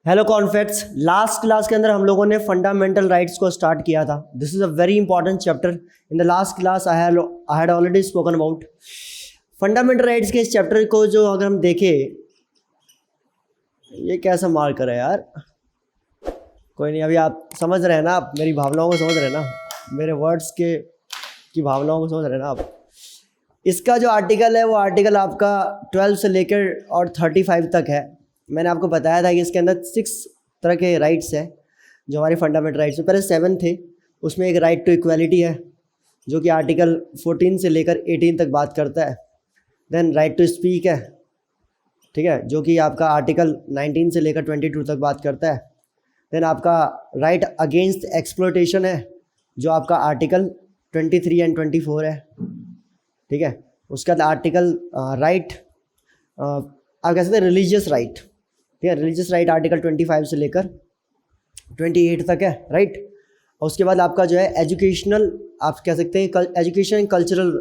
Hello कॉन्फेक्ट्स। Last class के अंदर हम लोगों ने फंडामेंटल राइट्स को स्टार्ट किया था। This is a very important chapter. In the last class I had already spoken about fundamental rights के इस चैप्टर को। जो अगर हम देखें, ये कैसा मार कर है यार। कोई नहीं, अभी आप समझ रहे हैं ना, आप मेरी भावनाओं को समझ रहे हैं ना, मेरे वर्ड्स की भावनाओं को समझ रहे हैं ना आप। इसका जो आर्टिकल है वो आर्टिकल आपका 12 से लेकर और 35 तक है। मैंने आपको बताया था कि इसके अंदर 6 तरह के राइट्स हैं जो हमारी फंडामेंटल राइट्स में। पहले 7 थे, उसमें एक राइट टू इक्वालिटी है जो कि आर्टिकल 14 से लेकर 18 तक बात करता है। देन राइट टू स्पीक है, ठीक है, जो कि आपका आर्टिकल 19 से लेकर 22 तक बात करता है। देन आपका राइट अगेंस्ट एक्सप्लॉयटेशन है जो आपका आर्टिकल 23 एंड 24 है, ठीक है। उसके बाद आर्टिकल राइट आप कह सकते हैं रिलीजियस राइट, ठीक है। रिलीजियस राइट आर्टिकल 25 से लेकर 28 तक है, राइट। और उसके बाद आपका जो है एजुकेशनल, आप कह सकते हैं एजुकेशन एंड कल्चरल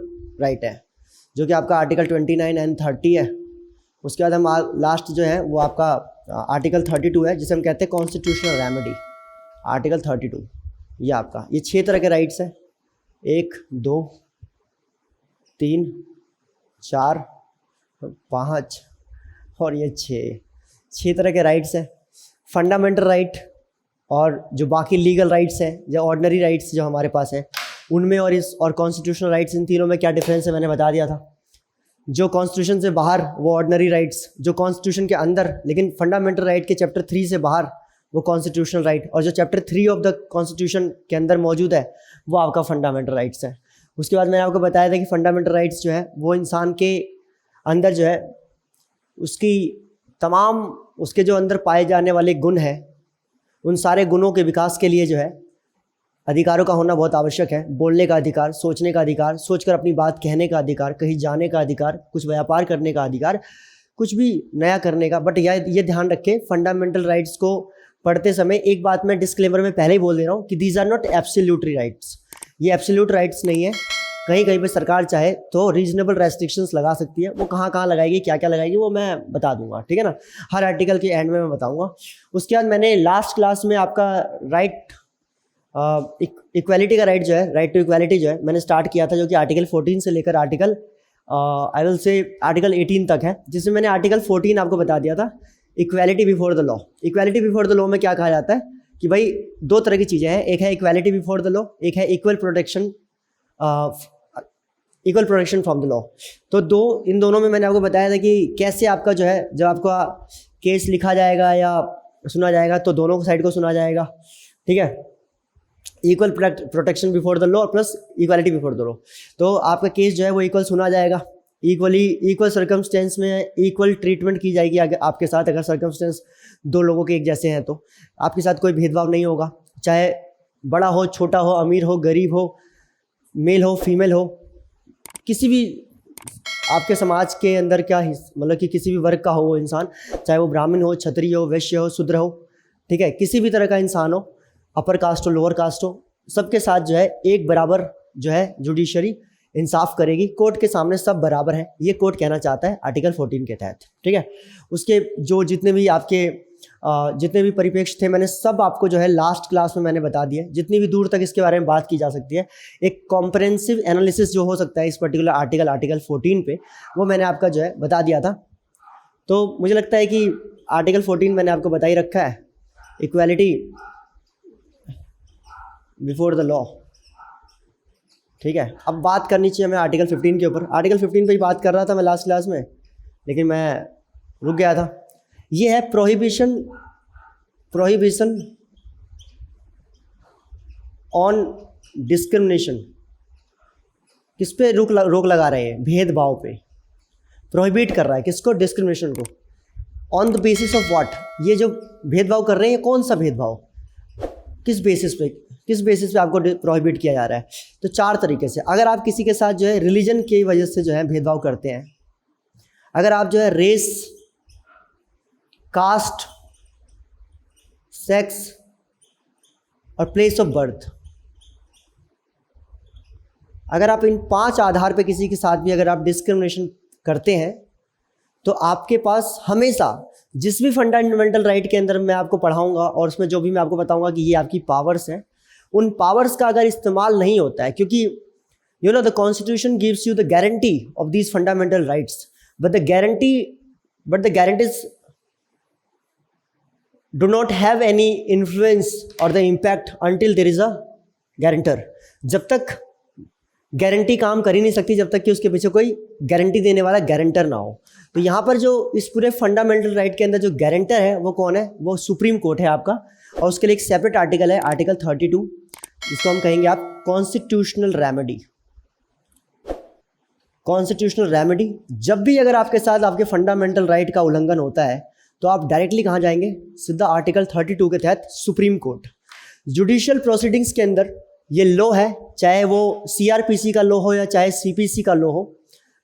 राइट है जो कि आपका आर्टिकल 29 एंड 30 है। उसके बाद हम लास्ट जो है वो आपका आर्टिकल 32 है जिसे हम कहते हैं कॉन्स्टिट्यूशनल रेमेडी, आर्टिकल 32। ये आपका ये 6 तरह के राइट्स हैं, 1 2 3 4 5 और ये 6 तरह के राइट्स हैं। फंडामेंटल राइट और जो बाकी लीगल राइट्स हैं, जो ऑर्डिनरी राइट्स जो हमारे पास है उनमें, और कॉन्स्टिट्यूशनल राइट्स, इन तीनों में क्या डिफरेंस है मैंने बता दिया था। जो कॉन्स्टिट्यूशन से बाहर वो ऑर्डिनरी राइट्स, जो कॉन्स्टिट्यूशन के अंदर लेकिन फंडामेंटल राइट के चैप्टर 3 से बाहर वो कॉन्स्टिट्यूशनल राइट, और जो चैप्टर 3 ऑफ द कॉन्स्टिट्यूशन के अंदर मौजूद है वो आपका फंडामेंटल राइट्स है। उसके बाद मैंने आपको बताया था कि फंडामेंटल राइट्स जो है वो इंसान के अंदर जो है उसकी तमाम, उसके जो अंदर पाए जाने वाले गुण हैं, उन सारे गुणों के विकास के लिए जो है अधिकारों का होना बहुत आवश्यक है। बोलने का अधिकार, सोचने का अधिकार, सोचकर अपनी बात कहने का अधिकार, कहीं जाने का अधिकार, कुछ व्यापार करने का अधिकार, कुछ भी नया करने का। बट ये ध्यान रखें, फंडामेंटल राइट्स को पढ़ते समय एक बात मैं डिस्क्लेमर में पहले ही बोल दे रहा हूँ कि दीज आर नॉट एब्सोल्यूटरी राइट्स। ये एब्सोल्यूट राइट्स नहीं है। कहीं कहीं पे सरकार चाहे तो रीजनेबल रेस्ट्रिक्शंस लगा सकती है। वो कहाँ कहाँ लगाएगी, क्या क्या लगाएगी, वो मैं बता दूंगा, ठीक है ना। हर आर्टिकल के एंड में मैं बताऊंगा। उसके बाद मैंने लास्ट क्लास में आपका राइट इक्वालिटी का राइट जो है, राइट टू इक्वालिटी जो है मैंने स्टार्ट किया था, जो कि आर्टिकल 14 से लेकर article I will say article 18 तक है। जिसमें मैंने आर्टिकल 14 आपको बता दिया था, equality before the law. Equality before the law में क्या कहा जाता है कि भाई 2 तरह की चीज़ें हैं, एक है इक्वालिटी बिफोर द लॉ, एक है equal protection from the law. तो इन दोनों में मैंने आपको बताया था कि कैसे आपका जो है, जब आपका केस लिखा जाएगा या सुना जाएगा तो दोनों साइड को सुना जाएगा, ठीक है। Equal protection before the law plus equality before the law. तो आपका केस जो है वो इक्वल सुना जाएगा, इक्वल सर्कमस्टेंस में इक्वल ट्रीटमेंट की जाएगी आपके साथ। अगर सर्कमस्टेंस 2 लोगों के एक जैसे हैं तो आपके साथ कोई भेदभाव नहीं होगा, चाहे बड़ा हो, छोटा हो, अमीर हो, गरीब हो, मेल हो, फीमेल हो, किसी भी आपके समाज के अंदर क्या मतलब कि किसी भी वर्ग का हो वो इंसान, चाहे वो ब्राह्मण हो, क्षत्रिय हो, वैश्य हो, शूद्र हो, ठीक है, किसी भी तरह का इंसान हो, अपर कास्ट हो, लोअर कास्ट हो, सबके साथ जो है एक बराबर जो है जुडिशरी इंसाफ करेगी। कोर्ट के सामने सब बराबर हैं, ये कोर्ट कहना चाहता है आर्टिकल 14 के तहत, ठीक है। उसके जो जितने भी आपके जितने भी परिप्रेक्ष्य थे मैंने सब आपको जो है लास्ट क्लास में मैंने बता दिया। जितनी भी दूर तक इसके बारे में बात की जा सकती है, एक कॉम्प्रहेंसिव एनालिसिस जो हो सकता है इस पर्टिकुलर आर्टिकल 14 पे, वो मैंने आपका जो है बता दिया था। तो मुझे लगता है कि आर्टिकल 14 मैंने आपको बता ही रखा है, इक्वालिटी बिफोर द लॉ, ठीक है। अब बात करनी चाहिए हमें आर्टिकल 15 के ऊपर। आर्टिकल 15 पे ही बात कर रहा था मैं लास्ट क्लास में, लेकिन मैं रुक गया था। ये है प्रोहिबिशन ऑन डिस्क्रिमिनेशन। किस पे रोक लगा रहे हैं? भेदभाव पे प्रोहिबिट कर रहा है। किसको? डिस्क्रिमिनेशन को। On the basis of what? ये जो भेदभाव कर रहे हैं कौन सा भेदभाव, किस बेसिस पे आपको प्रोहिबिट किया जा रहा है? तो 4 तरीके से। अगर आप किसी के साथ जो है रिलीजन की वजह से जो है भेदभाव करते हैं, अगर आप जो है रेस, कास्ट, सेक्स और प्लेस ऑफ बर्थ, अगर आप इन 5 आधार पे किसी के साथ भी अगर आप डिस्क्रिमिनेशन करते हैं तो आपके पास हमेशा जिस भी फंडामेंटल राइट के अंदर मैं आपको पढ़ाऊंगा और उसमें जो भी मैं आपको बताऊंगा कि ये आपकी पावर्स हैं, उन पावर्स का अगर इस्तेमाल नहीं होता है, क्योंकि you know the constitution gives you the guarantee of these fundamental rights, but the guarantees do not have any influence or the impact until there is a guarantor। जब तक गारंटी काम कर ही नहीं सकती जब तक कि उसके पीछे कोई गारंटी देने वाला गारंटर ना हो। तो यहाँ पर जो इस पूरे फंडामेंटल राइट के अंदर जो गारंटर है वो कौन है? वो सुप्रीम कोर्ट है आपका, और उसके लिए एक सेपरेट आर्टिकल है, आर्टिकल 32, जिसको हम कहेंगे आप कॉन्स्टिट्यूशनल रेमेडी। कॉन्स्टिट्यूशनल रेमेडी, जब भी अगर आपके साथ आपके फंडामेंटल राइट का उल्लंघन होता है तो आप डायरेक्टली कहाँ जाएंगे? सीधा आर्टिकल 32 के तहत सुप्रीम कोर्ट। जुडिशियल प्रोसीडिंग्स के अंदर ये लॉ है, चाहे वो सीआरपीसी का लॉ हो या चाहे सीपीसी का लॉ हो,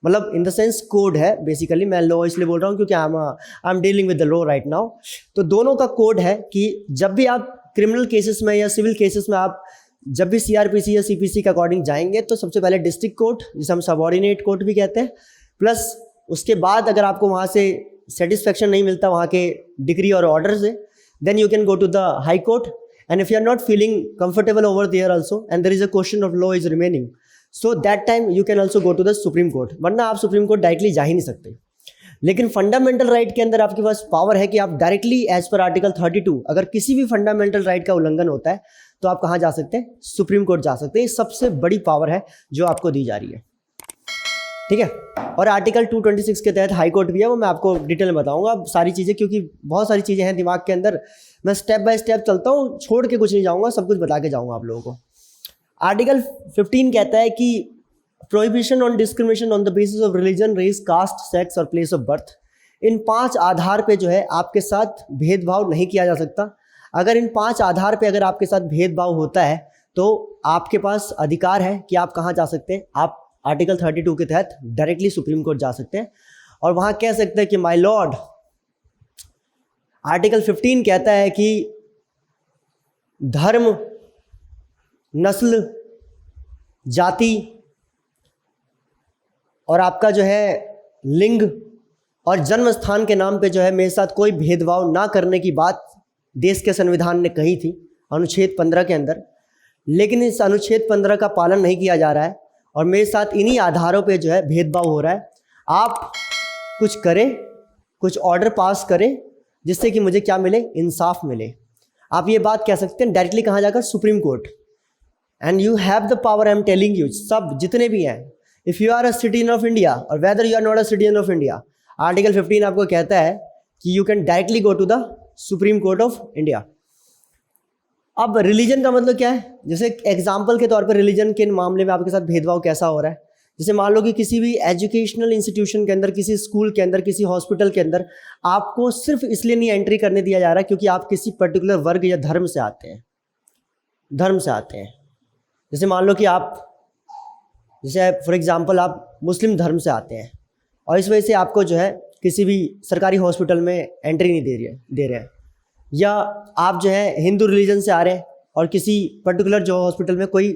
मतलब इन द सेंस कोड है बेसिकली। मैं लॉ इसलिए बोल रहा हूँ क्योंकि I am dealing with the law right now. तो दोनों का कोड है कि जब भी आप क्रिमिनल केसेस में या सिविल केसेस में आप जब भी सीआरपीसी या सीपीसी के अकॉर्डिंग जाएंगे तो सबसे पहले डिस्ट्रिक्ट कोर्ट, जिसे हम सबऑर्डिनेट कोर्ट भी कहते हैं, प्लस उसके बाद अगर आपको वहाँ से सेटिस्फेक्शन नहीं मिलता वहाँ के डिग्री और ऑर्डर से, then you can go to the high court, and if you are not feeling comfortable over there also and there is a question of law is remaining, so that time you can also go to the supreme court. वरना आप supreme court directly जा ही नहीं सकते। लेकिन fundamental right के अंदर आपके पास power है कि आप डायरेक्टली एज पर आर्टिकल 32 अगर किसी भी फंडामेंटल राइट का उल्लंघन होता है तो आप कहाँ जा सकते हैं? सुप्रीम कोर्ट जा सकते हैं। ये सबसे बड़ी पावर है जो आपको दी जा रही है, ठीक है। और आर्टिकल 226 के तहत हाई कोर्ट भी है, वो मैं आपको डिटेल में बताऊंगा सारी चीज़ें, क्योंकि बहुत सारी चीज़ें हैं दिमाग के अंदर। मैं स्टेप बाय स्टेप चलता हूँ, छोड़ के कुछ नहीं जाऊँगा, सब कुछ बता के जाऊँगा आप लोगों को। आर्टिकल 15 कहता है कि prohibition on discrimination on the basis of religion, race, caste, sex और प्लेस ऑफ बर्थ। इन 5 आधार पे जो है आपके साथ भेदभाव नहीं किया जा सकता। अगर इन 5 आधार पे अगर आपके साथ भेदभाव होता है तो आपके पास अधिकार है कि आप कहाँ जा सकते हैं? आप आर्टिकल 32 के तहत डायरेक्टली सुप्रीम कोर्ट जा सकते हैं और वहाँ कह सकते हैं कि माय लॉर्ड। आर्टिकल 15 कहता है कि धर्म, नस्ल, जाति और आपका जो है लिंग और जन्म स्थान के नाम पे जो है मेरे साथ कोई भेदभाव ना करने की बात देश के संविधान ने कही थी अनुच्छेद 15 के अंदर। लेकिन इस अनुच्छेद 15 का पालन नहीं किया जा रहा है और मेरे साथ इन्हीं आधारों पे जो है भेदभाव हो रहा है। आप कुछ करें, कुछ ऑर्डर पास करें जिससे कि मुझे क्या मिले? इंसाफ मिले। आप ये बात कह सकते हैं डायरेक्टली कहाँ जाकर? Supreme court. And you have the power, I am telling you, सब जितने भी हैं, if you are a citizen of India और whether you are not a citizen of India, article 15 आपको कहता है कि you can directly go to the supreme court of India. अब रिलीजन का मतलब क्या है? जैसे एग्जाम्पल के तौर पर रिलीजन के मामले में आपके साथ भेदभाव कैसा हो रहा है? जैसे मान लो कि किसी भी एजुकेशनल इंस्टीट्यूशन के अंदर, किसी स्कूल के अंदर, किसी हॉस्पिटल के अंदर आपको सिर्फ इसलिए नहीं एंट्री करने दिया जा रहा क्योंकि आप किसी पर्टिकुलर वर्ग या धर्म से आते हैं, जैसे मान लो कि आप, जैसे फॉर एग्जांपल आप मुस्लिम धर्म से आते हैं और इस वजह से आपको जो है किसी भी सरकारी हॉस्पिटल में एंट्री नहीं दे रहे हैं, या आप जो है हिंदू रिलीजन से आ रहे हैं और किसी पर्टिकुलर जो हॉस्पिटल में कोई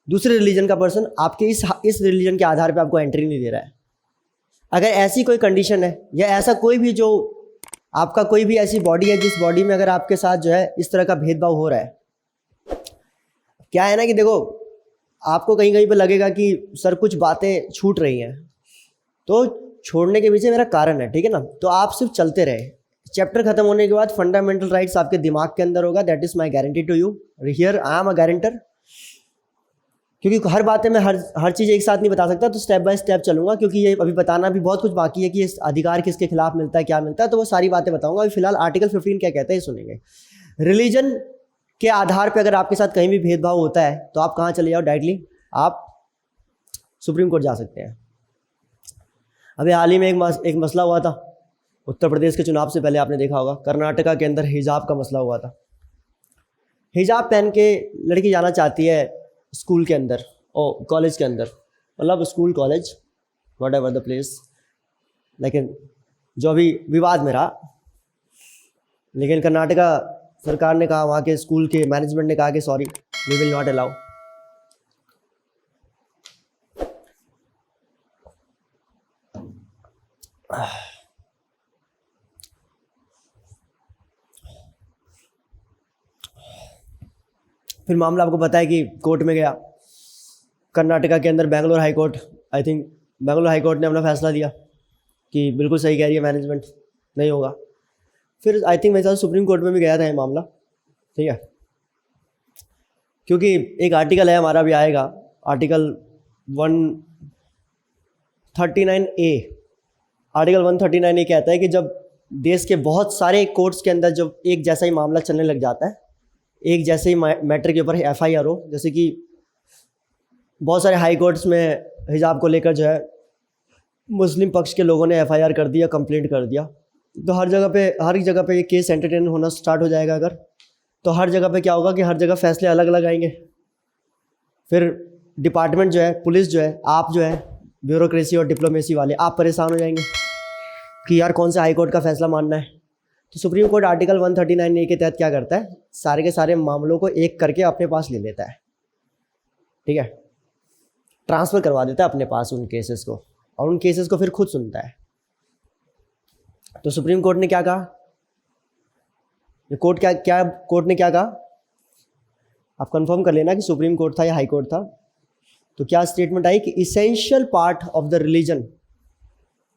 दूसरे रिलीजन का पर्सन आपके इस रिलीजन के आधार पे आपको एंट्री नहीं दे रहा है। अगर ऐसी कोई कंडीशन है या ऐसा कोई भी जो आपका कोई भी ऐसी बॉडी है जिस बॉडी में अगर आपके साथ जो है इस तरह का भेदभाव हो रहा है, क्या है ना कि देखो आपको कहीं कहीं पे लगेगा कि सर कुछ बातें छूट रही हैं, तो छोड़ने के पीछे मेरा कारण है, ठीक है ना। तो आप सिर्फ चलते रहे, चैप्टर खत्म होने के बाद फंडामेंटल राइट्स आपके दिमाग के अंदर होगा। That is my guarantee to you, here I am a guarantor. क्योंकि हर बातें मैं हर चीज़ एक साथ नहीं बता सकता, तो स्टेप बाय स्टेप चलूंगा, क्योंकि ये अभी बताना भी बहुत कुछ बाकी है कि इस अधिकार किसके खिलाफ मिलता है, क्या मिलता है, तो वो सारी बातें बताऊंगा। अभी फिलहाल आर्टिकल 15 क्या कहता है ये सुनेंगे। रिलीजन के आधार पर अगर आपके साथ कहीं भी भेदभाव होता है तो आप कहाँ चले जाओ? डायरेक्टली आप सुप्रीम कोर्ट जा सकते हैं। अभी हाल ही में एक मसला हुआ था उत्तर प्रदेश के चुनाव से पहले, आपने देखा होगा कर्नाटका के अंदर हिजाब का मसला हुआ था। हिजाब पहन के लड़की जाना चाहती है स्कूल के अंदर और कॉलेज के अंदर, मतलब school college what ever the place, लेकिन जो अभी विवाद में रहा, लेकिन कर्नाटका सरकार ने कहा, वहाँ के स्कूल के मैनेजमेंट ने कहा कि sorry we will not allow. फिर मामला आपको पता है कि कोर्ट में गया, कर्नाटका के अंदर Bangalore high court, I think Bangalore high court ने अपना फैसला दिया कि बिल्कुल सही कह रही है मैनेजमेंट, नहीं होगा। फिर आई थिंक मेरे साथ सुप्रीम कोर्ट में भी गया था ये मामला, ठीक है, क्योंकि एक आर्टिकल है हमारा भी आएगा, आर्टिकल 139A, आर्टिकल 139A कहता है कि जब देश के बहुत सारे कोर्ट्स के अंदर जब एक जैसा ही मामला चलने लग जाता है, एक जैसे ही मैटर के ऊपर FIR हो, जैसे कि बहुत सारे हाई कोर्ट्स में हिजाब को लेकर जो है मुस्लिम पक्ष के लोगों ने FIR कर दिया, कंप्लेंट कर दिया, तो हर एक जगह पे ये केस एंटरटेन होना स्टार्ट हो जाएगा अगर, तो हर जगह पे क्या होगा कि हर जगह फैसले अलग अलग आएंगे। फिर डिपार्टमेंट जो है, पुलिस जो है, आप जो है ब्यूरोक्रेसी और डिप्लोमेसी वाले, आप परेशान हो जाएंगे कि यार कौन सा हाई कोर्ट का फैसला मानना है। तो सुप्रीम कोर्ट आर्टिकल 139A के तहत क्या करता है, सारे के सारे मामलों को एक करके अपने पास ले लेता है, ठीक है, ट्रांसफ़र करवा देता है अपने पास उन केसेस को, और उन केसेस को फिर खुद सुनता है। तो सुप्रीम कोर्ट ने क्या कहा, ये कोर्ट ने क्या कहा, आप कंफर्म कर लेना कि सुप्रीम कोर्ट था या हाई कोर्ट था। तो क्या स्टेटमेंट आई कि essential part of the religion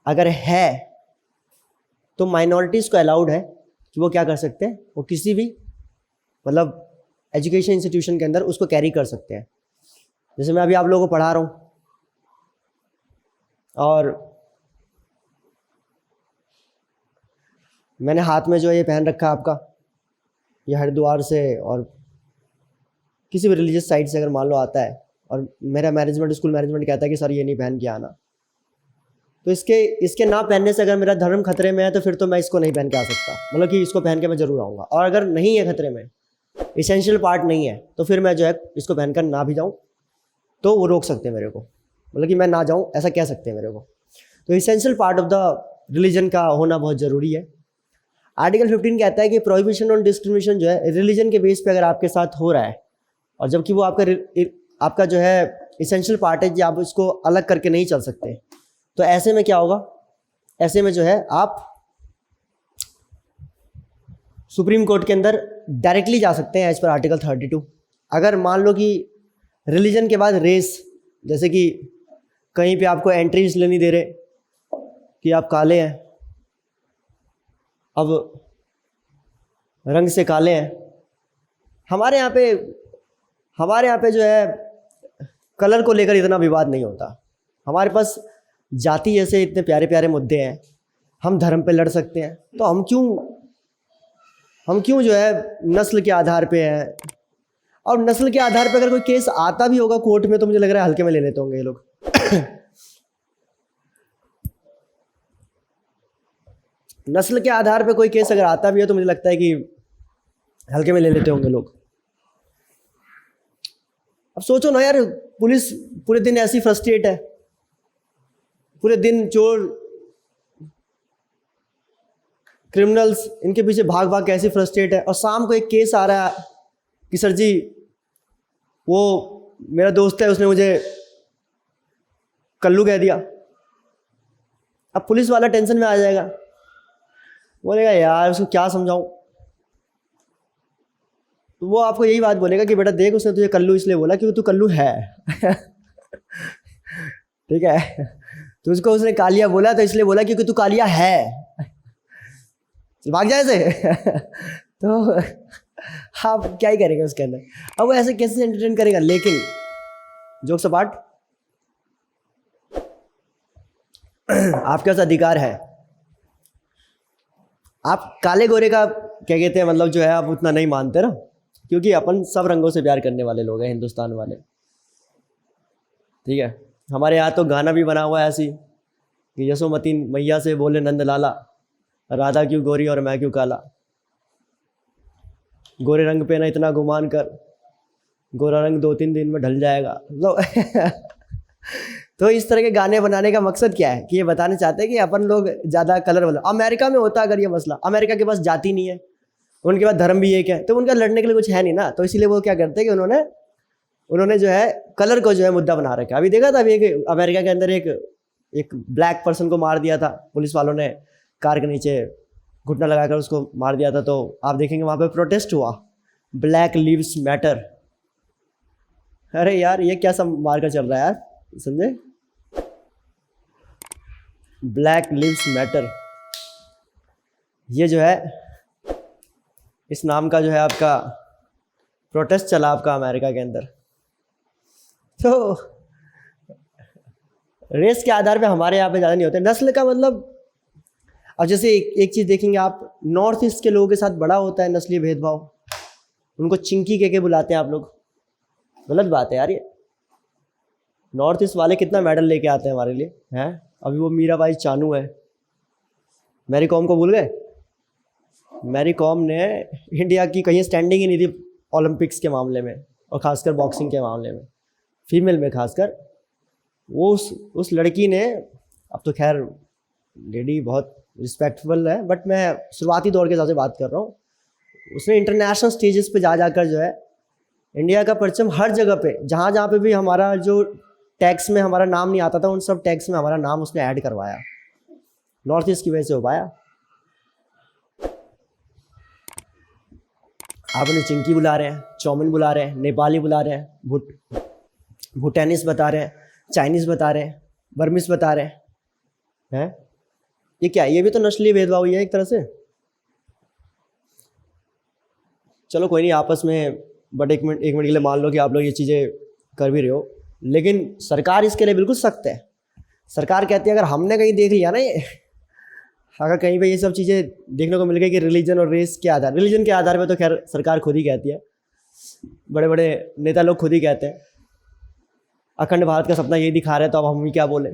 अगर है तो माइनॉरिटीज़ को अलाउड है कि वो क्या कर सकते हैं, वो किसी भी मतलब एजुकेशन इंस्टीट्यूशन के अंदर उसको कैरी कर सकते हैं। जैसे मैं अभी आप लोगों को पढ़ा रहा हूँ और मैंने हाथ में जो ये पहन रखा है आपका, ये हरिद्वार से और किसी भी रिलीजियस साइट से अगर मान लो आता है और मेरा स्कूल मैनेजमेंट कहता है कि सर ये नहीं पहन के आना, तो इसके ना पहनने से अगर मेरा धर्म खतरे में है तो फिर तो मैं इसको नहीं पहन के आ सकता, मतलब कि इसको पहन के मैं ज़रूर आऊँगा। और अगर नहीं है खतरे में, इसेंशियल पार्ट नहीं है, तो फिर मैं जो है इसको पहनकर ना भी जाऊँ तो वो रोक सकते हैं मेरे को, मतलब कि मैं ना जाऊँ ऐसा कह सकते हैं मेरे को। तो essential part of the religion का होना बहुत ज़रूरी है। आर्टिकल 15 कहता है कि प्रोहिबिशन ऑन डिस्क्रिमिनेशन जो है रिलीजन के बेस पे अगर आपके साथ हो रहा है और जबकि वो आपका जो है इसेंशियल पार्ट है कि आप इसको अलग करके नहीं चल सकते, तो ऐसे में क्या होगा, ऐसे में जो है आप सुप्रीम कोर्ट के अंदर डायरेक्टली जा सकते हैं एज पर आर्टिकल 32। अगर मान लो कि रिलीजन के बाद रेस, जैसे कि कहीं पे आपको एंट्री इसलिए नहीं दे रहे कि आप काले हैं, अब रंग से काले हैं। हमारे यहाँ पे जो है कलर को लेकर इतना विवाद नहीं होता, हमारे पास जाति जैसे इतने प्यारे प्यारे मुद्दे हैं, हम धर्म पे लड़ सकते हैं, तो हम क्यों जो है नस्ल के आधार पे हैं। और नस्ल के आधार पे अगर कोई केस आता भी होगा कोर्ट में तो मुझे लग रहा है हल्के में ले लेते होंगे ये लोग नस्ल के आधार पे कोई केस अगर आता भी है तो मुझे लगता है कि हल्के में ले लेते होंगे लोग। अब सोचो ना यार, पुलिस पूरे दिन ऐसी फ्रस्ट्रेट है, पूरे दिन चोर क्रिमिनल्स इनके पीछे भाग भाग कैसी फ्रस्ट्रेट है, और शाम को एक केस आ रहा है कि सर जी वो मेरा दोस्त है उसने मुझे कल्लू कह दिया। अब पुलिस वाला टेंशन में आ जाएगा, बोलेगा यार उसको क्या समझाऊं, तो वो आपको यही बात बोलेगा कि बेटा देख उसने तुझे कल्लू इसलिए बोला क्योंकि तू कल्लू है ठीक है, तुझको उसने कालिया बोला तो इसलिए बोला क्योंकि तू कालिया है, भाग जाए से तो आप क्या ही करेंगे उसके अंदर। अब वो ऐसे कैसे एंटरटेन करेगा। लेकिन जोक्स अपार्ट, आपके पास अधिकार है, आप काले गोरे का क्या कहते हैं मतलब जो है आप उतना नहीं मानते ना, क्योंकि अपन सब रंगों से प्यार करने वाले लोग हैं हिंदुस्तान वाले, ठीक है। हमारे यहाँ तो गाना भी बना हुआ है ऐसी कि यशोमती मैया से बोले नंद लाला, राधा क्यों गोरी और मैं क्यों काला, गोरे रंग पे ना इतना गुमान कर, गोरा रंग 2-3 दिन में ढल जाएगा तो इस तरह के गाने बनाने का मकसद क्या है कि ये बताना चाहते हैं कि अपन लोग ज़्यादा कलर वाला। अमेरिका में होता अगर ये मसला, अमेरिका के पास जाति नहीं है, उनके पास धर्म भी एक है, तो उनका लड़ने के लिए कुछ है नहीं ना, तो इसीलिए वो क्या करते हैं कि उन्होंने जो है कलर को जो है मुद्दा बना रखा है। अभी देखा था अभी एक अमेरिका के अंदर एक ब्लैक पर्सन को मार दिया था, पुलिस वालों ने कार के नीचे घुटना लगाकर उसको मार दिया था। तो आप देखेंगे वहाँ पे प्रोटेस्ट हुआ, ब्लैक लिव्स मैटर, अरे यार ये क्या सब मारकर चल रहा है यार, समझे? ब्लैक लिव्स मैटर, ये जो है इस नाम का जो है आपका प्रोटेस्ट चला आपका अमेरिका के अंदर। तो रेस के आधार पे हमारे यहाँ पे ज़्यादा नहीं होते, नस्ल का मतलब। अब जैसे एक चीज़ देखेंगे आप, नॉर्थ ईस्ट के लोगों के साथ बड़ा होता है नस्लीय भेदभाव, उनको चिंकी कह के बुलाते हैं आप लोग। गलत बात है यार ये। नॉर्थ ईस्ट वाले कितना मेडल लेके आते हैं हमारे लिए हैं। अभी वो मीराबाई चानू है, मैरी कॉम को भूल गए? मैरी कॉम ने इंडिया की कहीं स्टैंडिंग ही नहीं थी ओलंपिक्स के मामले में, और ख़ासकर बॉक्सिंग के मामले में, फीमेल में खासकर। वो उस लड़की ने, अब तो खैर लेडी बहुत रिस्पेक्टफुल है, बट मैं शुरुआती दौर के हिसाब से बात कर रहा हूँ, उसने इंटरनेशनल स्टेजेस पे जा जाकर जो है इंडिया का परचम हर जगह पे, जहाँ जहाँ पे भी हमारा जो टैक्स में हमारा नाम नहीं आता था, उन सब टैक्स में हमारा नाम उसने ऐड करवाया। नॉर्थ ईस्ट की वजह से हो पाया। आप उन्हें चिंकी बुला रहे हैं, चौमिन बुला रहे हैं, नेपाली बुला रहे हैं, भूटानीस बता रहे हैं, चाइनीज़ बता रहे हैं, बर्मिस बता रहे हैं। ये क्या है? ये भी तो नस्लीय भेदभाव ही है एक तरह से। चलो कोई नहीं, आपस में, बट एक मिनट के लिए मान लो कि आप लोग ये चीज़ें कर भी रहे हो, लेकिन सरकार इसके लिए बिल्कुल सख्त है। सरकार कहती है अगर हमने कहीं देख लिया ना, ये अगर कहीं पे ये सब चीज़ें देखने को मिल गई कि रिलीजन और रेस के आधार, रिलीजन के आधार पे, तो खैर सरकार खुद ही कहती है, बड़े बड़े नेता लोग खुद ही कहते हैं अखंड भारत का सपना यही दिखा रहे हैं, तो अब हम ही क्या बोले।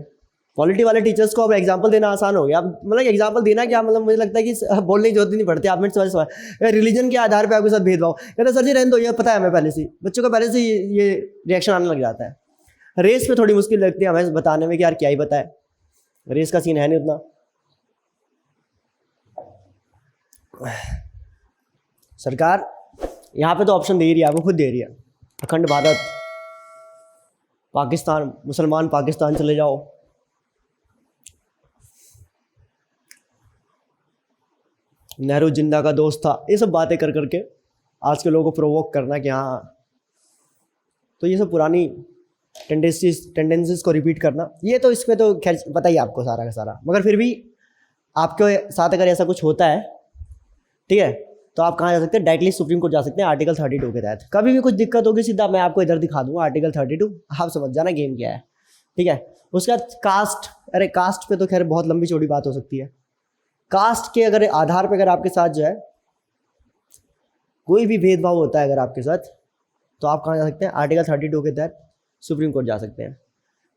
पॉलिटी वाले टीचर्स को अब एग्जाम्पल देना आसान हो गया। अब मतलब एग्जाम्पल देना क्या, मतलब मुझे लगता है कि बोलने की जरूरत नहीं पड़ती। आप मिनट सवाल रिलीजन के आधार पर आपके साथ भेदभाव, कहते सर जी रहने दो, ये पता है हमें पहले से, बच्चों को पहले से ये रिएक्शन आने लग जाता है। रेस पे थोड़ी मुश्किल लगती है हमें बताने में कि यार क्या ही बताए, रेस का सीन है नहीं उतना। सरकार यहाँ पे तो ऑप्शन दे रही है, आपको खुद दे रही है, अखंड भारत, पाकिस्तान, मुसलमान पाकिस्तान चले जाओ। नेहरू जिंदा का दोस्त था, ये सब बातें कर करके आज के लोगों को प्रोवोक करना कि हाँ, तो ये सब पुरानी टेंडेंसीज को रिपीट करना, ये तो इसमें तो खैर पता ही आपको सारा का सारा। मगर फिर भी आपके साथ अगर ऐसा कुछ होता है, ठीक है, तो आप कहाँ जा सकते हैं? डायरेक्टली सुप्रीम कोर्ट जा सकते हैं आर्टिकल 32 के तहत। कभी भी कुछ दिक्कत होगी सीधा मैं आपको इधर दिखा दूंगा आर्टिकल 32, आप समझ जाना गेम क्या है, ठीक है। उसका कास्ट, अरे कास्ट पे तो खैर बहुत लंबी चौड़ी बात हो सकती है। कास्ट के अगर आधार पे अगर आपके साथ जो है कोई भी भेदभाव होता है अगर आपके साथ, तो आप कहाँ जा सकते हैं? आर्टिकल 32 के तहत सुप्रीम कोर्ट जा सकते हैं।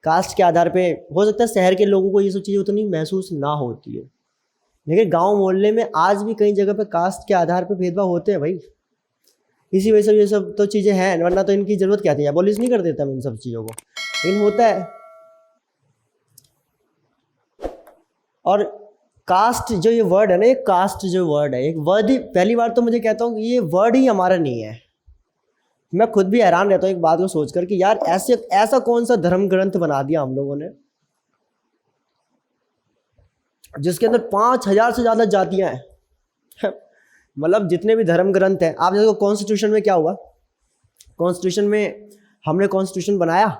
कास्ट के आधार पे हो सकता है शहर के लोगों को ये सब चीज़ें उतनी महसूस ना होती हो, लेकिन गांव मोहल्ले में आज भी कई जगह पे कास्ट के आधार पे भेदभाव होते हैं भाई। इसी वजह से ये सब तो चीज़ें हैं, वरना तो इनकी ज़रूरत क्या थी, एबॉलिश नहीं कर देते हम इन सब चीज़ों को, लेकिन होता है। और कास्ट जो ये वर्ड है ना, ये कास्ट जो वर्ड है, एक वर्ड ही, पहली बार तो मुझे कहता हूँ कि ये वर्ड ही हमारा नहीं है। मैं खुद भी हैरान रहता हूँ एक बात को सोचकर कि यार ऐसा कौन सा धर्म ग्रंथ बना दिया हम लोगों ने जिसके अंदर 5000 से ज़्यादा जातियाँ हैं। मतलब जितने भी धर्म ग्रंथ हैं, आप देखो कॉन्स्टिट्यूशन में क्या हुआ, कॉन्स्टिट्यूशन में हमने कॉन्स्टिट्यूशन बनाया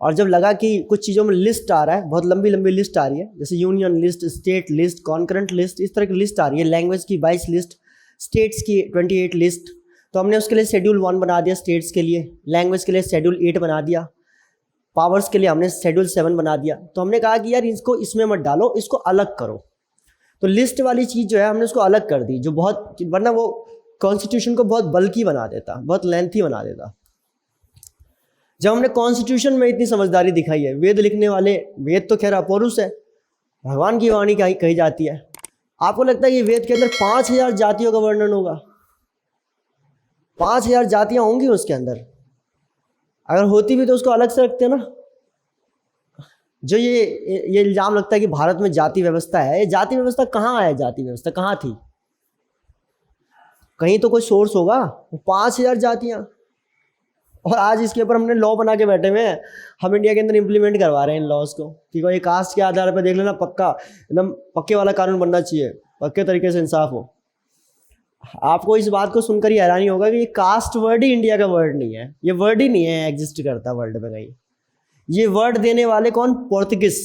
और जब लगा कि कुछ चीज़ों में लिस्ट आ रहा है, बहुत लंबी लंबी लिस्ट आ रही है, जैसे union list, state list, concurrent list, इस तरह की लिस्ट आ रही है, लैंग्वेज की 22 लिस्ट, स्टेट्स की 28 लिस्ट, तो हमने उसके लिए शेड्यूल 1 बना दिया स्टेट्स के लिए, लैंग्वेज के लिए शेड्यूल 8 बना दिया, पावर्स के लिए हमने शेड्यूल 7 बना दिया। तो हमने कहा कि यार इसको इसमें मत डालो, इसको अलग करो। तो लिस्ट वाली चीज़ जो है हमने उसको अलग कर दी, जो बहुत, वरना वो कॉन्स्टिट्यूशन को बहुत बल्कि बना देता, बहुत लेंथी बना देता। जब हमने कॉन्स्टिट्यूशन में इतनी समझदारी दिखाई है, वेद लिखने वाले, वेद तो खैर अपौरुष है, भगवान की वाणी कही जाती है, आपको लगता है कि वेद के अंदर 5000 जातियों का वर्णन होगा? 5000 जातियाँ होंगी उसके अंदर, अगर होती भी तो उसको अलग से रखते ना। जो ये इल्ज़ाम लगता है कि भारत में जाति व्यवस्था है, ये जाति व्यवस्था कहाँ है? जाति व्यवस्था कहाँ थी? कहीं तो कोई सोर्स होगा। 5000 जातियाँ, और आज इसके ऊपर हमने लॉ बना के बैठे हुए हैं, हम इंडिया के अंदर इम्प्लीमेंट करवा रहे हैं इन लॉज को कि कोई कास्ट के आधार पर देख लेना, पक्का एकदम पक्के वाला कानून बनना चाहिए, पक्के तरीके से इंसाफ हो। आपको इस बात को सुनकर ही हैरानी होगा कि ये कास्ट वर्ड ही इंडिया का वर्ड नहीं है, ये वर्ड ही नहीं है, एग्जिस्ट करता वर्ल्ड में कहीं। ये वर्ड देने वाले कौन? पोर्तुगीज।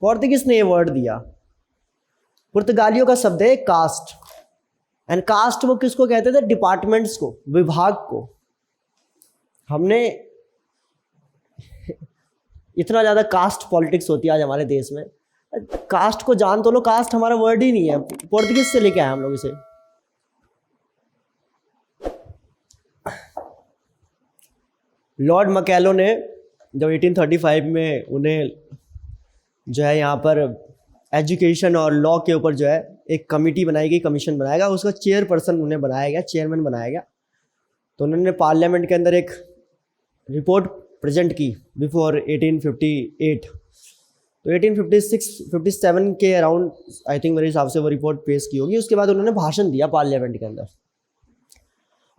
पोर्तुगीज ने ये वर्ड दिया। पुर्तगालियों का शब्द है कास्ट। एंड कास्ट वो किसको कहते थे? डिपार्टमेंट्स को, विभाग को। हमने इतना ज़्यादा कास्ट पॉलिटिक्स होती है आज हमारे देश में। कास्ट को जान तो लो, कास्ट हमारा वर्ड ही नहीं है, पोर्तुगीज से लेके आए हम लोग इसे। लॉर्ड मकैलो ने जब 1835 में उन्हें जो है यहाँ पर एजुकेशन और लॉ के ऊपर जो है एक कमेटी बनाई गई, कमीशन बनाया गया, उसका चेयरपर्सन उन्हें बनाया गया, चेयरमैन बनाया गया। तो उन्होंने पार्लियामेंट के अंदर एक रिपोर्ट प्रेजेंट की बिफोर 1858। तो 1856-57 के अराउंड आई थिंक मेरे हिसाब से वो रिपोर्ट पेश की होगी। उसके बाद उन्होंने भाषण दिया पार्लियामेंट के अंदर,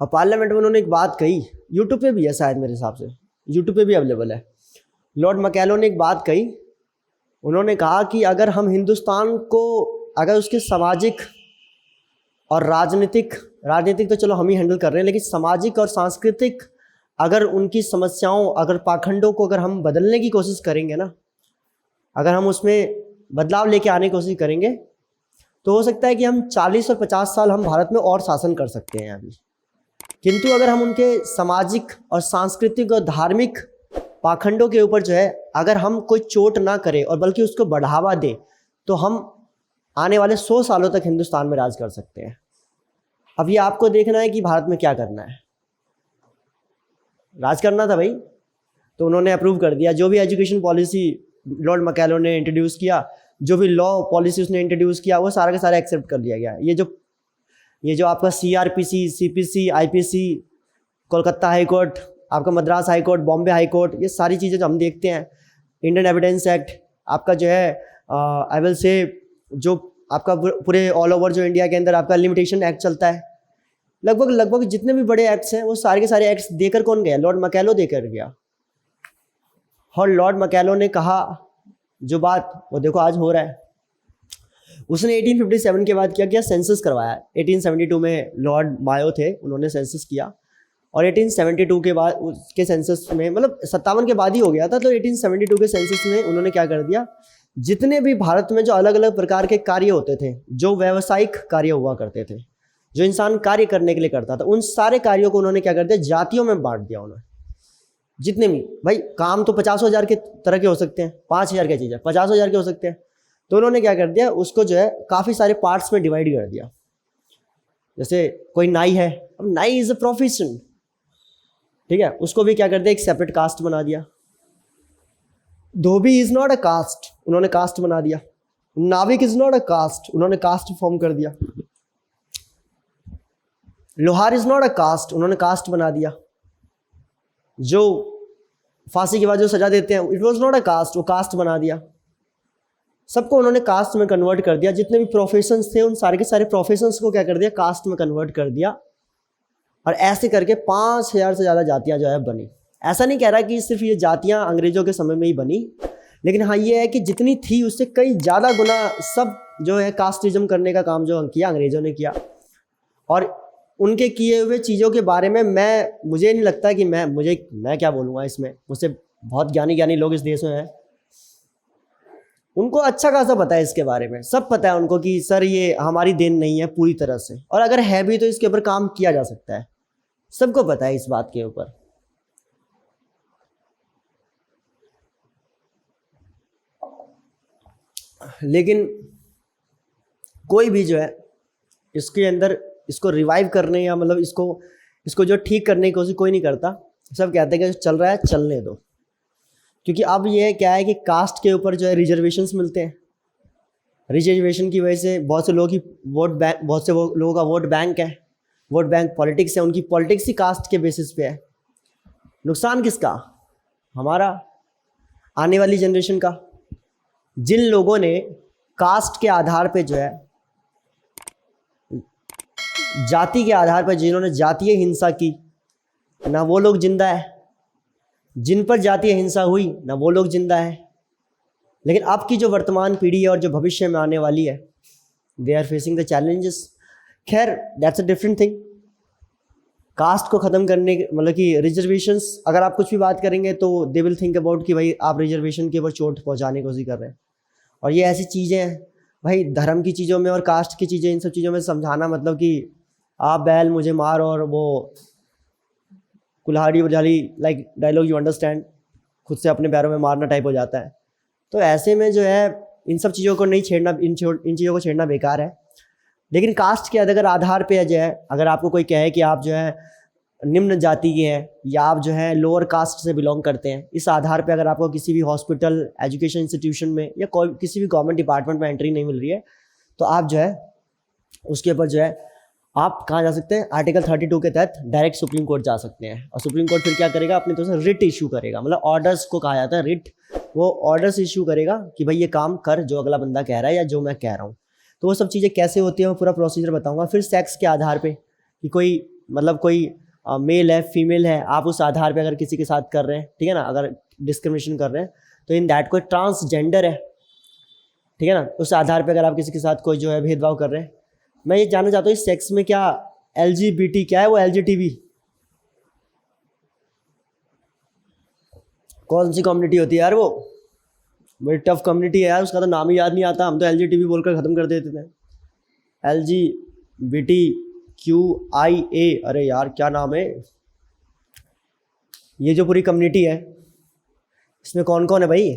और पार्लियामेंट में उन्होंने एक बात कही, यूट्यूब पे भी है शायद, मेरे हिसाब से यूट्यूब पे भी अवेलेबल है। लॉर्ड मकैलो ने एक बात कही, उन्होंने कहा कि अगर हम हिंदुस्तान को, अगर उसके सामाजिक और राजनीतिक तो चलो हम ही हैंडल कर रहे हैं, लेकिन सामाजिक और सांस्कृतिक अगर उनकी समस्याओं, अगर पाखंडों को अगर हम बदलने की कोशिश करेंगे ना, अगर हम उसमें बदलाव लेके आने की कोशिश करेंगे, तो हो सकता है कि हम 40 और 50 साल हम भारत में और शासन कर सकते हैं अभी। किंतु अगर हम उनके सामाजिक और सांस्कृतिक और धार्मिक पाखंडों के ऊपर जो है अगर हम कोई चोट ना करें और बल्कि उसको बढ़ावा दें, तो हम आने वाले 100 सालों तक हिंदुस्तान में राज कर सकते हैं। अब ये आपको देखना है कि भारत में क्या करना है। राज करना था भाई, तो उन्होंने अप्रूव कर दिया। जो भी एजुकेशन पॉलिसी लॉर्ड मकैलो ने इंट्रोड्यूस किया, जो भी लॉ पॉलिसी उसने इंट्रोड्यूस किया, वो सारा का सारा एक्सेप्ट कर लिया गया। ये जो आपका CRPC, CPC, IPC, Kolkata high court, आपका Madras high court, Bombay high court, ये सारी चीज़ें जो हम देखते हैं, इंडियन एविडेंस एक्ट, आपका जो है आई विल से जो आपका पूरे ऑल ओवर जो इंडिया के अंदर आपका लिमिटेशन एक्ट चलता है, लगभग जितने भी बड़े एक्ट्स हैं वो सारे के सारे एक्ट्स देकर कौन गया? लॉर्ड मकैलो देकर गया। और लॉर्ड मकैलो ने कहा जो बात, वो देखो आज हो रहा है। उसने 1857 के बाद क्या किया? सेंसस करवाया। 1872 में लॉर्ड मायो थे, उन्होंने सेंसस किया, और 1872 के बाद उसके सेंसस में, मतलब 57 के बाद ही हो गया था, तो 1872 के सेंसस में उन्होंने क्या कर दिया? जितने भी भारत में जो अलग अलग प्रकार के कार्य होते थे, जो व्यावसायिक कार्य हुआ करते थे, जो इंसान कार्य करने के लिए करता था, उन सारे कार्यों को उन्होंने क्या कर दिया? जातियों में बांट दिया उन्होंने। जितने भी भाई काम तो 50,000 के तरह के हो सकते हैं, 5,000 की चीज़ है, 50,000 के हो सकते हैं, तो उन्होंने क्या कर दिया? उसको जो है काफ़ी सारे पार्ट्स में डिवाइड कर दिया। जैसे कोई नाई है, अब नाई इज़ अ प्रोफेशन, ठीक है, उसको भी क्या कर दिया? एक सेपरेट कास्ट बना दिया। धोबी इज़ नॉट अ कास्ट, उन्होंने कास्ट बना दिया। नाविक इज़ नॉट अ कास्ट, उन्होंने कास्ट फॉर्म कर दिया। लोहार इज़ नॉट अ कास्ट, उन्होंने कास्ट बना दिया। जो फांसी के बाद जो सजा देते हैं, it was not a caste, वो कास्ट बना दिया। सबको उन्होंने कास्ट में कन्वर्ट कर दिया। जितने भी प्रोफेशंस थे, उन सारे के सारे प्रोफेशंस को क्या कर दिया? कास्ट में कन्वर्ट कर दिया। और ऐसे करके 5,000 से ज़्यादा जातियाँ जो है बनी। ऐसा नहीं कह रहा कि सिर्फ ये जातियाँ अंग्रेज़ों के समय में ही बनी, लेकिन हाँ ये है कि जितनी थी उससे कई ज़्यादा गुना सब जो है कास्टिज्म करने का काम जो किया अंग्रेज़ों ने किया। और उनके किए हुए चीज़ों के बारे में मुझे नहीं लगता कि मैं क्या बोलूँगा इसमें। मुझसे बहुत ज्ञानी लोग इस देश में हैं, उनको अच्छा खासा पता है इसके बारे में। सब पता है उनको कि सर ये हमारी देन नहीं है पूरी तरह से, और अगर है भी तो इसके ऊपर काम किया जा सकता है। सबको पता है इस बात के ऊपर। लेकिन कोई भी जो है इसके अंदर इसको रिवाइव करने या मतलब इसको जो ठीक करने की कोशिश कोई नहीं करता। सब कहते हैं कि चल रहा है चलने दो, क्योंकि अब ये क्या है कि कास्ट के ऊपर जो है रिजर्वेशंस मिलते हैं। रिजर्वेशन की वजह से बहुत से लोगों की बहुत से लोगों का वोट बैंक है, वोट बैंक पॉलिटिक्स है, उनकी पॉलिटिक्स ही कास्ट के बेसिस पे है। नुकसान किसका? हमारा, आने वाली जनरेशन का। जिन लोगों ने कास्ट के आधार पे जो है, जाति के आधार पर जिन्होंने जातीय हिंसा की, ना वो लोग जिंदा है। जिन पर जातीय हिंसा हुई ना वो लोग जिंदा है। लेकिन अब की जो वर्तमान पीढ़ी है और जो भविष्य में आने वाली है, they are facing the challenges. खैर that's a different thing. Caste को ख़त्म करने मतलब कि रिजर्वेशंस अगर आप कुछ भी बात करेंगे तो दे विल थिंक अबाउट कि भाई आप रिजर्वेशन के ऊपर चोट पहुंचाने की कोशिश कर रहे हैं। और ये ऐसी चीज़ें हैं भाई, धर्म की चीज़ों में और कास्ट की चीज़ें, इन सब चीज़ों में समझाना मतलब कि आप बैल मुझे मार और वो कुल्हाड़ी उजाली लाइक डायलॉग यू अंडरस्टैंड, खुद से अपने पैरों में मारना टाइप हो जाता है। तो ऐसे में जो है इन सब चीज़ों को नहीं छेड़ना, इन चीज़ों को छेड़ना बेकार है। लेकिन कास्ट के अगर आधार पे जो है, अगर आपको कोई कहे कि आप जो है निम्न जाति के हैं या आप जो है लोअर कास्ट से बिलोंग करते हैं, इस आधार पे अगर आपको किसी भी हॉस्पिटल, एजुकेशन इंस्टीट्यूशन में या कोई किसी भी गवर्नमेंट डिपार्टमेंट में एंट्री नहीं मिल रही है, तो आप जो है उसके ऊपर जो है आप कहाँ जा सकते हैं, आर्टिकल 32 के तहत डायरेक्ट सुप्रीम कोर्ट जा सकते हैं। और सुप्रीम कोर्ट फिर क्या करेगा, अपनी तरफ से रिट इशू करेगा, मतलब ऑर्डर्स को कहा जाता है रिट। वो ऑर्डर्स इशू करेगा कि भाई ये काम कर जो अगला बंदा कह रहा है या जो मैं कह रहा हूँ। तो वो सब चीज़ें कैसे होती हैं, वो पूरा प्रोसीजर बताऊँगा। फिर सेक्स के आधार पर कि कोई मतलब कोई मेल है फीमेल है, आप उस आधार पे अगर किसी के साथ कर रहे हैं, ठीक है ना, अगर डिस्क्रिमिनेशन कर रहे हैं तो इन दैट कोई ट्रांसजेंडर है, ठीक है ना, उस आधार पे अगर आप किसी के साथ कोई जो है भेदभाव कर रहे हैं। मैं ये जानना चाहता हूँ इस सेक्स में क्या LGBT क्या है, वो LGTB कौन सी कम्युनिटी होती है यार, वो बड़ी टफ कम्युनिटी है यार, उसका तो नाम ही याद नहीं आता, हम तो LGTB बोलकर ख़त्म कर देते थे। LGBTQIA, अरे यार क्या नाम है, ये जो पूरी कम्युनिटी है इसमें कौन कौन है भाई,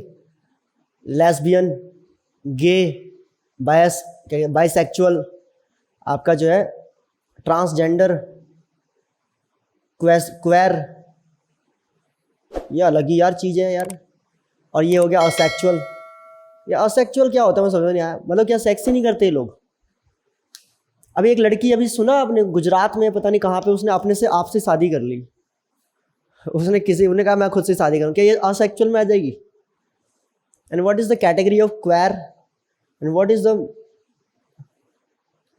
लेस्बियन, गे, बाइसेक्चुअल, आपका जो है ट्रांसजेंडर, क्वेर, ये अलग ही यार चीज़ें हैं यार। और ये हो गया असेक्चुअल। ये असेक्चुअल क्या होता है मैं समझ नहीं आया, मतलब क्या सेक्स ही नहीं करते ये लोग। अभी एक लड़की अभी सुना आपने गुजरात में पता नहीं कहाँ पे, उसने अपने से आपसे शादी कर ली, उसने कहा मैं खुद से शादी करूँ, क्या ये असेक्चुअल में आ जाएगी? And what is the category of queer and what is the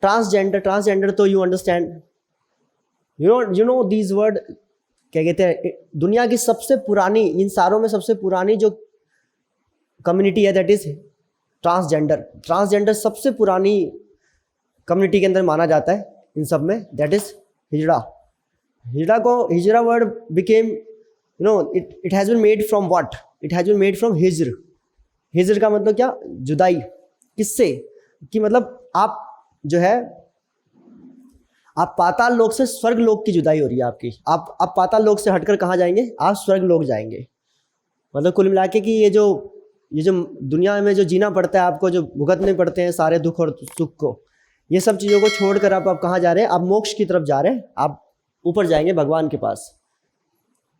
transgender तो you understand, you know these word, क्या कहते हैं, दुनिया की सबसे पुरानी, इन सारों में सबसे पुरानी जो कम्युनिटी है दैट इज ट्रांसजेंडर सबसे पुरानी कम्युनिटी के अंदर माना जाता है इन सब में, that is hijra word became you know it has been made from what, it has been made from hijr का मतलब क्या, जुदाई। किससे, कि मतलब आप जो है आप पाताल लोक से स्वर्ग लोक की जुदाई हो रही है आपकी, आप पाताल लोक से हटकर कहाँ जाएंगे, आप स्वर्ग लोक जाएंगे। मतलब कुल मिला के कि ये जो दुनिया में जो जीना पड़ता है आपको, जो भुगतने पड़ते हैं सारे दुख और सुख को, ये सब चीज़ों को छोड़कर आप कहाँ जा रहे हैं, आप मोक्ष की तरफ जा रहे हैं, आप ऊपर जाएंगे भगवान के पास।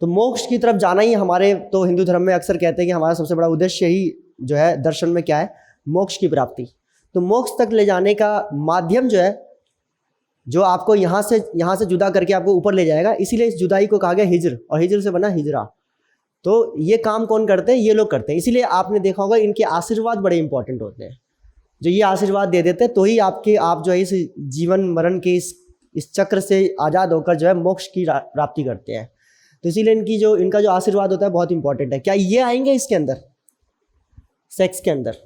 तो मोक्ष की तरफ जाना ही हमारे तो हिंदू धर्म में अक्सर कहते हैं कि हमारा सबसे बड़ा उद्देश्य ही जो है दर्शन में क्या है, मोक्ष की प्राप्ति। तो मोक्ष तक ले जाने का माध्यम जो है, जो आपको यहाँ से जुदा करके आपको ऊपर ले जाएगा, इसीलिए इस जुदाई को कहा गया हिजर, और हिजर से बना हिजरा। तो ये काम कौन करते हैं, ये लोग करते हैं। इसीलिए आपने देखा होगा इनके आशीर्वाद बड़े इंपॉर्टेंट होते हैं, जो ये आशीर्वाद दे देते हैं तो ही आप जो है इस जीवन मरण के इस चक्र से आज़ाद होकर जो है मोक्ष की प्राप्ति करते हैं। तो इसीलिए इनका जो आशीर्वाद होता है बहुत इंपॉर्टेंट है। क्या ये आएंगे इसके अंदर, सेक्स के अंदर?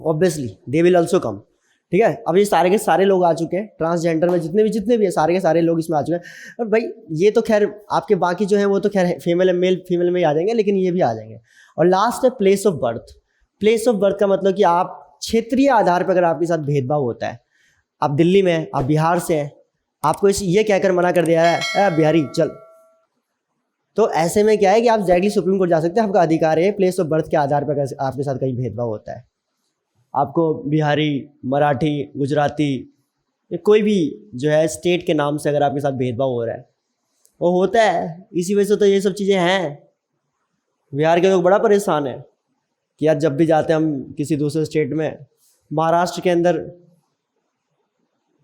Obviously they will also come, ठीक है। अब ये सारे के सारे लोग आ चुके हैं, ट्रांसजेंडर में जितने भी हैं सारे के सारे लोग इसमें आ चुके हैं। और भाई ये तो खैर आपके बाकी जो हैं वो तो खैर मेल फीमेल में ही आ जाएंगे, लेकिन ये भी आ जाएंगे। और लास्ट है place of birth. Place of birth का मतलब कि आप क्षेत्रीय आधार पर अगर आपके साथ भेदभाव होता है, आप दिल्ली में हैं, आप बिहार से हैं, आपको ये कहकर मना कर दिया है बिहारी चल, तो ऐसे में क्या है कि आप डायरेक्टली सुप्रीम कोर्ट जा सकते हैं, आपका अधिकार है प्लेस ऑफ बर्थ के आधार पर अगर आपके साथ कहीं भेदभाव होता है, आपको बिहारी, मराठी, गुजराती, कोई भी जो है स्टेट के नाम से अगर आपके साथ भेदभाव हो रहा है, वो होता है। इसी वजह से तो ये सब चीज़ें हैं। बिहार के लोग बड़ा परेशान है कि यार जब भी जाते हैं हम किसी दूसरे स्टेट में, महाराष्ट्र के अंदर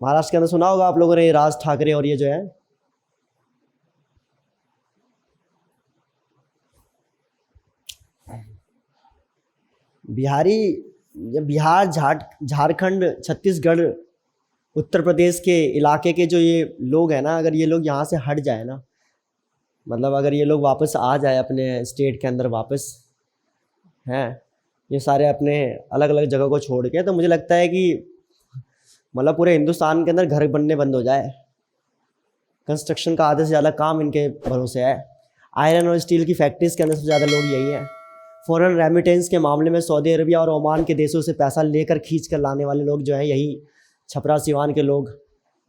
सुना होगा आप लोगों ने राज ठाकरे और ये जो है बिहार, झारखंड, छत्तीसगढ़, उत्तर प्रदेश के इलाके के जो ये लोग हैं ना, अगर ये लोग यहाँ से हट जाए ना, मतलब अगर ये लोग वापस आ जाए अपने स्टेट के अंदर वापस हैं, ये सारे अपने अलग अलग जगह को छोड़ के, तो मुझे लगता है कि मतलब पूरे हिंदुस्तान के अंदर घर बनने बंद हो जाए। कंस्ट्रक्शन का आधे से ज़्यादा काम इनके भरोसे है। आयरन और स्टील की फैक्ट्रीज के अंदर सबसे ज़्यादा लोग यही हैं। फॉरेन रेमिटेंस के मामले में सऊदी अरबिया और ओमान के देशों से पैसा लेकर खींच कर लाने वाले लोग जो हैं यही छपरा सिवान के लोग,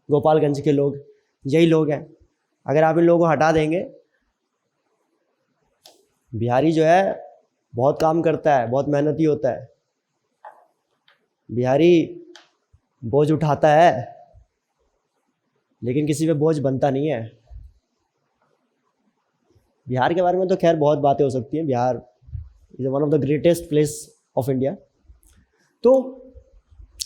गोपालगंज के लोग, यही लोग हैं। अगर आप इन लोगों को हटा देंगे, बिहारी जो है बहुत काम करता है, बहुत मेहनती होता है। बिहारी बोझ उठाता है लेकिन किसी पे बोझ बनता नहीं है। बिहार के बारे में तो खैर बहुत बातें हो सकती हैं। Bihar is one of the greatest place of India. तो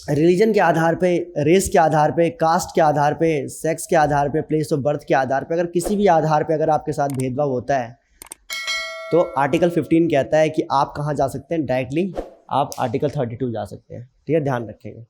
रिलीजन के आधार पे, रेस के आधार पे, कास्ट के आधार पे, सेक्स के आधार पे, प्लेस ऑफ बर्थ के आधार पे, अगर किसी भी आधार पे अगर आपके साथ भेदभाव होता है तो आर्टिकल 15 कहता है कि आप कहाँ जा सकते हैं, डायरेक्टली आप आर्टिकल 32 जा सकते हैं। ठीक है, ध्यान रखेंगे।